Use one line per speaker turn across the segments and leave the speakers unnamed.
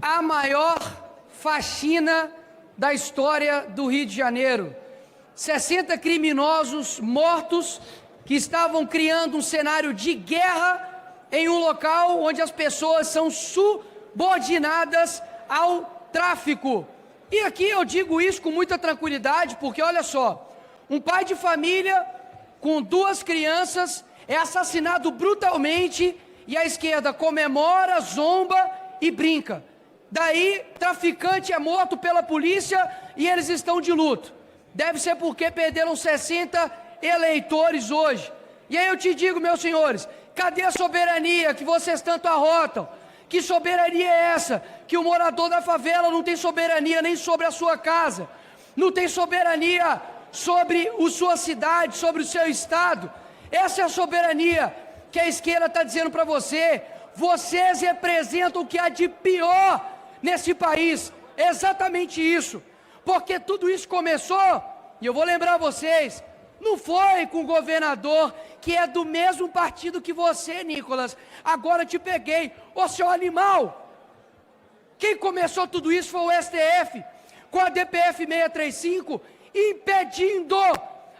a maior faxina da história do Rio de Janeiro. 60 criminosos mortos que estavam criando um cenário de guerra em um local onde as pessoas são subordinadas ao tráfico. E aqui eu digo isso com muita tranquilidade, porque olha só, um pai de família com 2 crianças é assassinado brutalmente e a esquerda comemora, zomba e brinca. Daí, traficante é morto pela polícia e eles estão de luto. Deve ser porque perderam 60 eleitores hoje. E aí eu te digo, meus senhores, cadê a soberania que vocês tanto arrotam? Que soberania é essa? Que o morador da favela não tem soberania nem sobre a sua casa, não tem soberania sobre a sua cidade, sobre o seu estado. Essa é a soberania que a esquerda está dizendo para você. Vocês representam o que há de pior nesse país. É exatamente isso. Porque tudo isso começou, e eu vou lembrar vocês, não foi com o governador que é do mesmo partido que você, Nicolas. Agora te peguei, ô seu animal. Quem começou tudo isso foi o STF, com a DPF 635, impedindo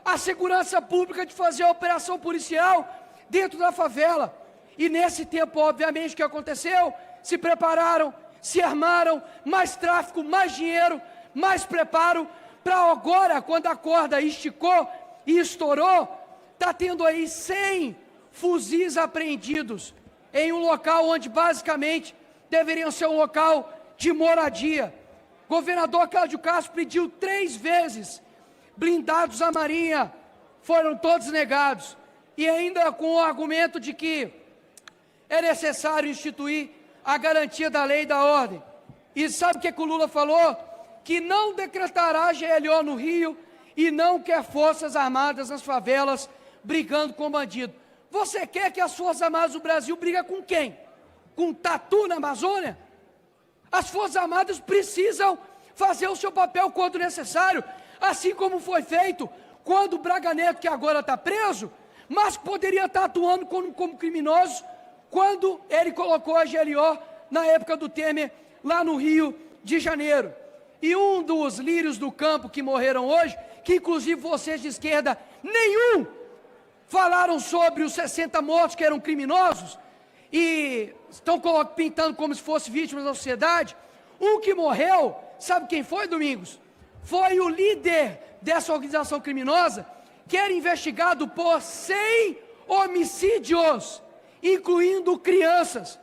a segurança pública de fazer a operação policial dentro da favela. E nesse tempo, obviamente, o que aconteceu? Se prepararam, se armaram, mais tráfico, mais dinheiro, mais preparo, para agora, quando a corda esticou e estourou, está tendo aí 100 fuzis apreendidos em um local onde basicamente deveriam ser um local de moradia. Governador Cláudio Castro pediu 3 vezes blindados à Marinha, foram todos negados, e ainda com o argumento de que é necessário instituir a garantia da lei e da ordem. E sabe o que o Lula falou? Que não decretará GLO no Rio e não quer forças armadas nas favelas brigando com bandido. Você quer que as forças armadas do Brasil briguem com quem? Com tatu na Amazônia? As forças armadas precisam fazer o seu papel quando necessário, assim como foi feito quando o Braga Neto, que agora está preso, mas poderia estar atuando como criminoso, quando ele colocou a GLO na época do Temer, lá no Rio de Janeiro. E um dos lírios do campo que morreram hoje, que inclusive vocês de esquerda, nenhum falaram sobre os 60 mortos que eram criminosos, e estão pintando como se fossem vítimas da sociedade. Um que morreu, sabe quem foi, Domingos? Foi o líder dessa organização criminosa, que era investigado por 100 homicídios, incluindo crianças.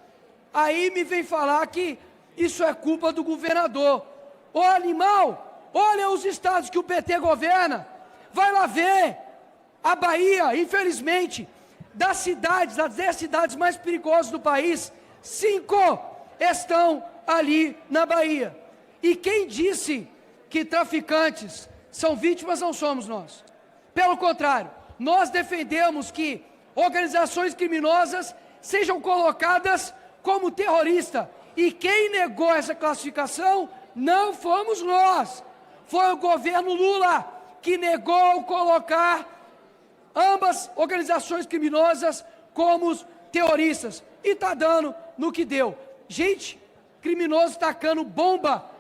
Aí me vem falar que isso é culpa do governador. Ô animal, olha os estados que o PT governa, vai lá ver. A Bahia, infelizmente, das 10 cidades mais perigosas do país, 5 estão ali na Bahia. E quem disse que traficantes são vítimas não somos nós. Pelo contrário, nós defendemos que organizações criminosas sejam colocadas como terrorista. E quem negou essa classificação não fomos nós. Foi o governo Lula que negou colocar ambas organizações criminosas como terroristas. E está dando no que deu. Gente, criminoso tacando bomba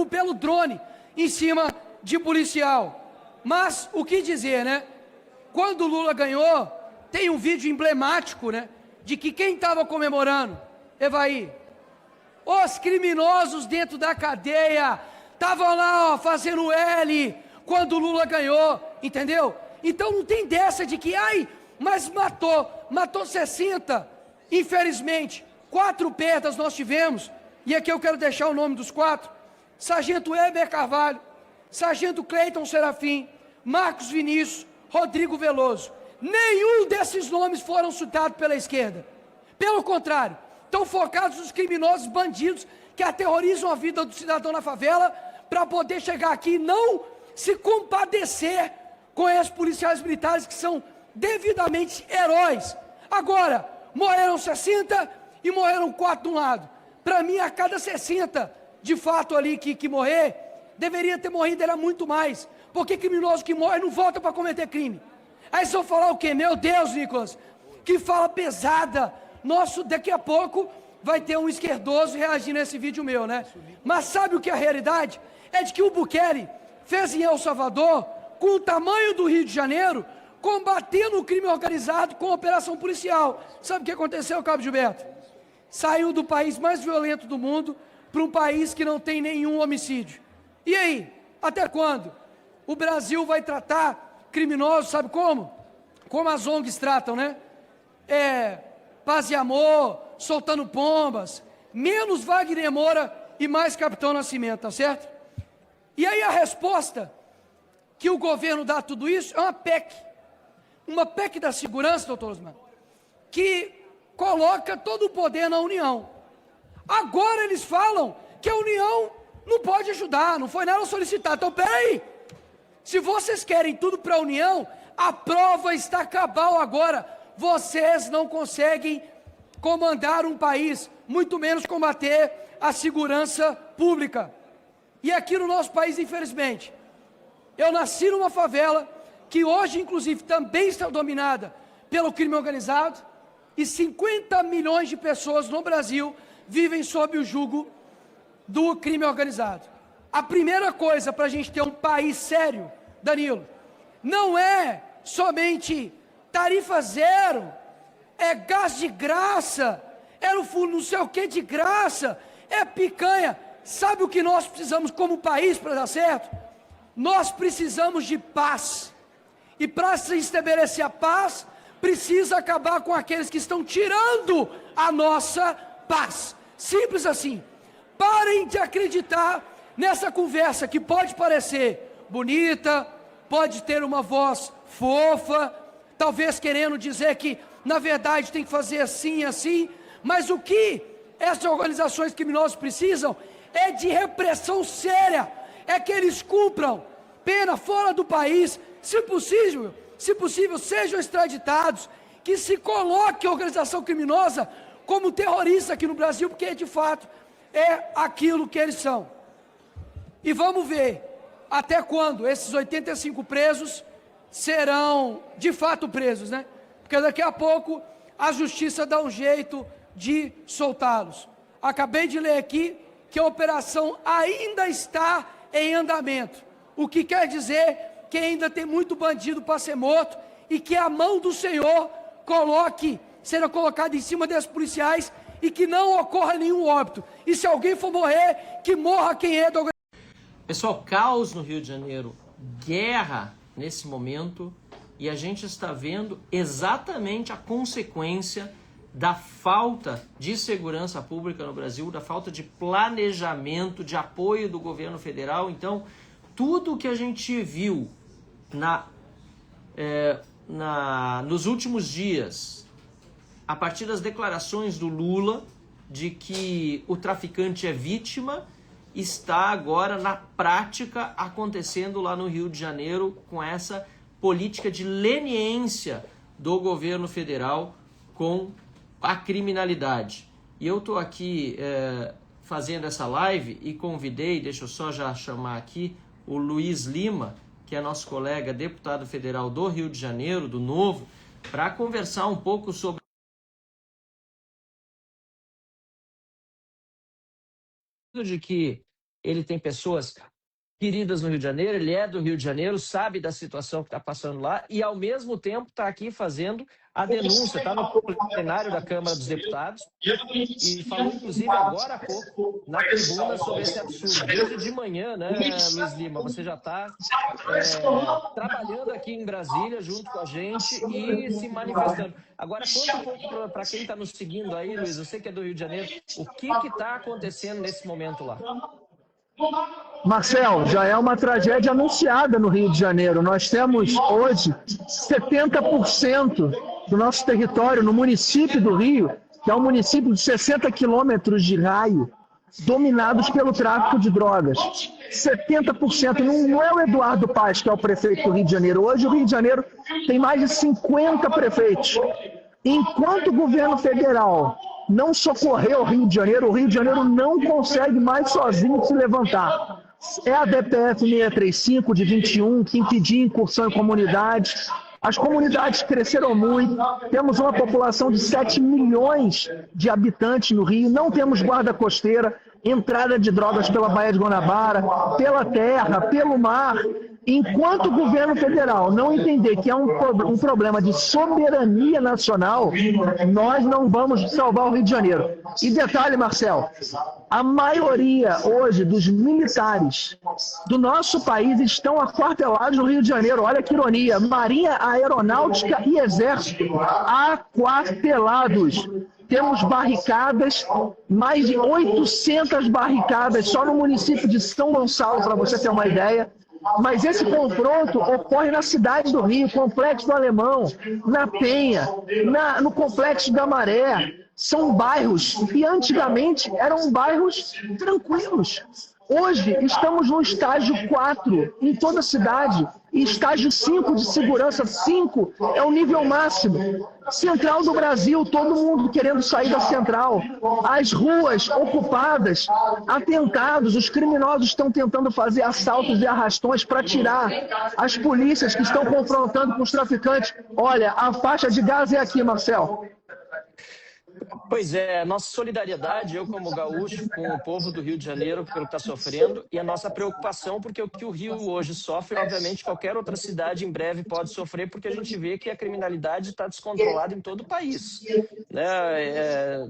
pelo drone, em cima de policial. Mas o que dizer, né? Quando o Lula ganhou, tem um vídeo emblemático, né? De que quem estava comemorando, Evaí, os criminosos dentro da cadeia, estavam lá, ó, fazendo L, quando o Lula ganhou, entendeu? Então não tem dessa de que, ai, mas matou 60, infelizmente, 4 perdas nós tivemos, e aqui eu quero deixar o nome dos 4, Sargento Heber Carvalho, Sargento Cleiton Serafim, Marcos Vinícius, Rodrigo Veloso. Nenhum desses nomes foram citados pela esquerda. Pelo contrário, estão focados nos criminosos bandidos que aterrorizam a vida do cidadão na favela para poder chegar aqui e não se compadecer com esses policiais militares que são devidamente heróis. Agora, morreram 60 e morreram 4 de um lado. Para mim, a cada 60, de fato, ali que morrer, deveria ter morrido era muito mais. Porque criminoso que morre não volta para cometer crime. Aí se eu falar o quê? Meu Deus, Nicolas, que fala pesada. Nosso, daqui a pouco vai ter um esquerdoso reagindo a esse vídeo meu, né? Mas sabe o que é a realidade? É de que o Bukele fez em El Salvador, com o tamanho do Rio de Janeiro, combatendo o crime organizado com operação policial. Sabe o que aconteceu, Cabo Gilberto? Saiu do país mais violento do mundo para um país que não tem nenhum homicídio. E aí? Até quando? O Brasil vai tratar criminosos, sabe como? Como as ONGs tratam, né? Paz e amor, soltando pombas, menos Wagner Moura e mais Capitão Nascimento, tá certo? E aí a resposta que o governo dá a tudo isso é uma PEC da segurança, doutor Osmar, que coloca todo o poder na União. Agora eles falam que a União não pode ajudar, não foi nada solicitado. Então, peraí, se vocês querem tudo para a União, a prova está cabal agora. Vocês não conseguem comandar um país, muito menos combater a segurança pública. E aqui no nosso país, infelizmente, eu nasci numa favela que hoje, inclusive, também está dominada pelo crime organizado, e 50 milhões de pessoas no Brasil vivem sob o jugo do crime organizado. A primeira coisa para a gente ter um país sério, Danilo, não é somente tarifa zero, é gás de graça, é no fundo não sei o que de graça, é picanha. Sabe o que nós precisamos como país para dar certo? Nós precisamos de paz. E para se estabelecer a paz, precisa acabar com aqueles que estão tirando a nossa paz. Simples assim. Parem de acreditar nessa conversa que pode parecer bonita, pode ter uma voz fofa, talvez querendo dizer que, na verdade, tem que fazer assim e assim, mas o que essas organizações criminosas precisam é de repressão séria, é que eles cumpram pena fora do país, se possível, sejam extraditados, que se coloque a organização criminosa como terrorista aqui no Brasil, porque de fato é aquilo que eles são. E vamos ver até quando esses 85 presos serão de fato presos, né? Porque daqui a pouco a justiça dá um jeito de soltá-los. Acabei de ler aqui que a operação ainda está em andamento, o que quer dizer que ainda tem muito bandido para ser morto e que a mão do Senhor seja colocada em cima desses policiais e que não ocorra nenhum óbito. E se alguém for morrer, que morra quem é da organização.
Pessoal, caos no Rio de Janeiro, guerra nesse momento, e a gente está vendo exatamente a consequência da falta de segurança pública no Brasil, da falta de planejamento, de apoio do governo federal. Então, tudo que a gente viu nos últimos dias, a partir das declarações do Lula de que o traficante é vítima, está agora na prática acontecendo lá no Rio de Janeiro com essa política de leniência do governo federal com a criminalidade. E eu estou aqui fazendo essa live e convidei, deixa eu só já chamar aqui, o Luiz Lima, que é nosso colega deputado federal do Rio de Janeiro, do Novo, para conversar um pouco sobre de que ele tem pessoas queridas no Rio de Janeiro, ele é do Rio de Janeiro, sabe da situação que está passando lá e, ao mesmo tempo, está aqui fazendo a denúncia, está no plenário da Câmara dos Deputados e falou, inclusive, agora há pouco, na tribuna sobre esse absurdo. Desde de manhã, né, Luiz Lima, você já está trabalhando aqui em Brasília junto com a gente e se manifestando. Agora, conta um pouco para quem está nos seguindo aí, Luiz, você que é do Rio de Janeiro, o que está acontecendo nesse momento lá?
Marcel, já é uma tragédia anunciada no Rio de Janeiro. Nós temos hoje 70% do nosso território no município do Rio, que é um município de 60 quilômetros de raio, dominados pelo tráfico de drogas. 70%. Não é o Eduardo Paes, que é o prefeito do Rio de Janeiro. Hoje o Rio de Janeiro tem mais de 50 prefeitos. Enquanto o governo federal não socorrer o Rio de Janeiro não consegue mais sozinho se levantar. É a DPF 635 de 21 que impedia incursão em comunidades, As comunidades cresceram muito, temos uma população de 7 milhões de habitantes no Rio, não temos guarda costeira, entrada de drogas pela Baía de Guanabara, pela terra, pelo mar. Enquanto o governo federal não entender que é um problema de soberania nacional, nós não vamos salvar o Rio de Janeiro. E detalhe, Marcel, a maioria hoje dos militares do nosso país estão aquartelados no Rio de Janeiro. Olha que ironia, Marinha, Aeronáutica e Exército aquartelados. Temos barricadas, mais de 800 barricadas só no município de São Gonçalo, para você ter uma ideia. Mas esse confronto ocorre na cidade do Rio, Complexo do Alemão, na Penha, no Complexo da Maré. São bairros que antigamente eram bairros tranquilos. Hoje estamos no estágio 4 em toda a cidade e estágio 5 de segurança. 5 é o nível máximo. Central do Brasil, todo mundo querendo sair da central. As ruas ocupadas, atentados, os criminosos estão tentando fazer assaltos e arrastões para tirar as polícias que estão confrontando com os traficantes. Olha, a faixa de gás é aqui, Marcel.
Pois é, nossa solidariedade, eu como gaúcho, com o povo do Rio de Janeiro pelo que está sofrendo, e a nossa preocupação, porque o que o Rio hoje sofre, obviamente qualquer outra cidade em breve pode sofrer, porque a gente vê que a criminalidade está descontrolada em todo o país. Né?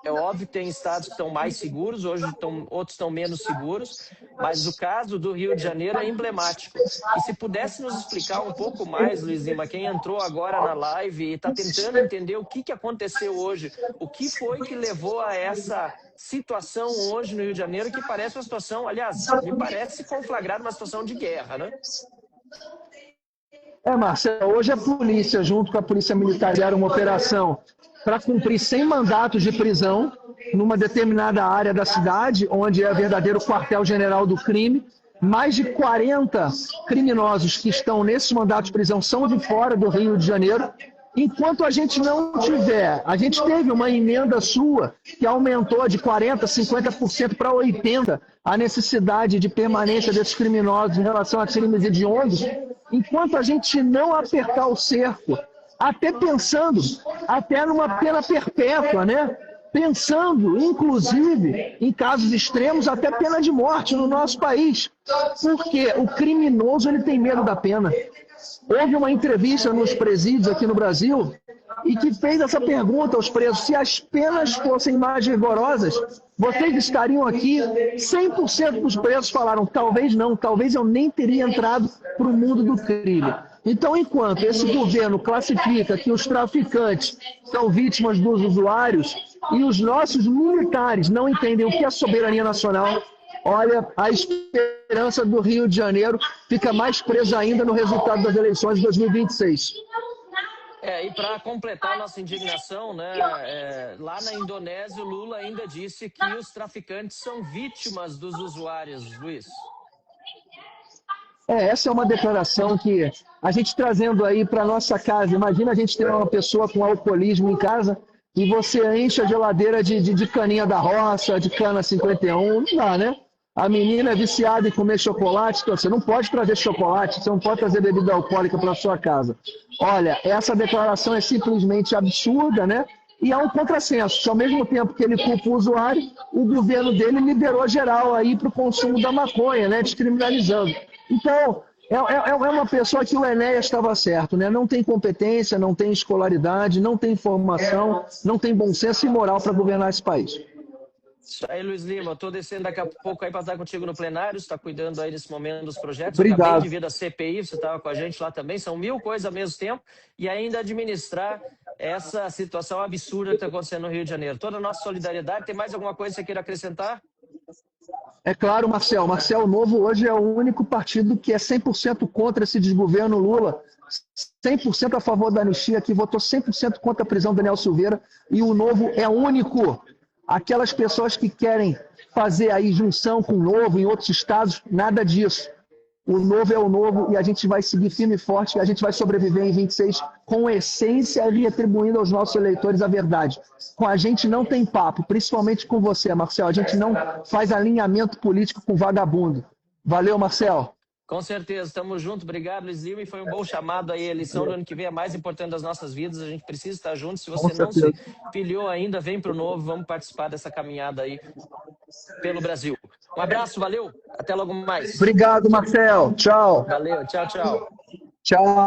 É óbvio que tem estados que estão mais seguros, hoje outros estão menos seguros, mas o caso do Rio de Janeiro é emblemático. E se pudesse nos explicar um pouco mais, Luiz Lima, quem entrou agora na live e está tentando entender o que aconteceu hoje, o que foi que levou a essa situação hoje no Rio de Janeiro, que parece uma situação, aliás, me parece conflagrada uma situação de guerra, né?
Marcelo, hoje a polícia, junto com a polícia militar, fizeram uma operação para cumprir 100 mandatos de prisão numa determinada área da cidade, onde é verdadeiro quartel-general do crime. Mais de 40 criminosos que estão nesses mandatos de prisão são de fora do Rio de Janeiro. Enquanto a gente não tiver, a gente teve uma emenda sua que aumentou de 40%, 50% para 80% a necessidade de permanência desses criminosos em relação a crimes hediondos. Enquanto a gente não apertar o cerco, até pensando numa pena perpétua, né? Pensando, inclusive, em casos extremos, até pena de morte no nosso país. Porque o criminoso ele tem medo da pena. Houve uma entrevista nos presídios aqui no Brasil e que fez essa pergunta aos presos: se as penas fossem mais rigorosas, vocês estariam aqui? 100% dos presos falaram: talvez não, talvez eu nem teria entrado para o mundo do crime. Então, enquanto esse governo classifica que os traficantes são vítimas dos usuários e os nossos militares não entendem o que é soberania nacional, olha, a esperança do Rio de Janeiro fica mais presa ainda no resultado das eleições de 2026.
E para completar a nossa indignação, né, lá na Indonésia o Lula ainda disse que os traficantes são vítimas dos usuários, Luiz.
Essa é uma declaração que a gente trazendo aí para nossa casa. Imagina a gente ter uma pessoa com alcoolismo em casa e você enche a geladeira de caninha da roça, de cana 51, não dá, né? A menina é viciada em comer chocolate, então você não pode trazer chocolate, você não pode trazer bebida alcoólica para sua casa. Olha, essa declaração é simplesmente absurda, né? E há um contrassenso, que ao mesmo tempo que ele culpa o usuário, o governo dele liberou geral aí para o consumo da maconha, né? Descriminalizando. Então, é uma pessoa que o Enéas estava certo, né? Não tem competência, não tem escolaridade, não tem formação, não tem bom senso e moral para governar esse país.
Isso aí, Luiz Lima, eu estou descendo daqui a pouco aí para estar contigo no plenário, você está cuidando aí nesse momento dos projetos.
Obrigado.
Eu acabei de vir da CPI, você estava com a gente lá também, são 1000 coisas ao mesmo tempo, e ainda administrar essa situação absurda que está acontecendo no Rio de Janeiro. Toda a nossa solidariedade. Tem mais alguma coisa que você queira acrescentar?
É claro, Marcel. Marcel, o Novo hoje é o único partido que é 100% contra esse desgoverno Lula, 100% a favor da anistia, que votou 100% contra a prisão do Daniel Silveira, e o Novo é único. Aquelas pessoas que querem fazer aí junção com o Novo em outros estados, nada disso. O Novo é o Novo e a gente vai seguir firme e forte, e a gente vai sobreviver em 26 com essência e retribuindo aos nossos eleitores a verdade. Com a gente não tem papo, principalmente com você, Marcel. A gente não faz alinhamento político com vagabundo. Valeu, Marcel.
Com certeza, estamos juntos. Obrigado, Luiz Lima, e foi um bom chamado aí. A eleição do ano que vem é a mais importante das nossas vidas, a gente precisa estar juntos. Se você não se filiou ainda, vem para o Novo, vamos participar dessa caminhada aí pelo Brasil. Um abraço, valeu, até logo mais.
Obrigado, Marcel. Tchau.
Valeu, tchau, tchau.
Tchau.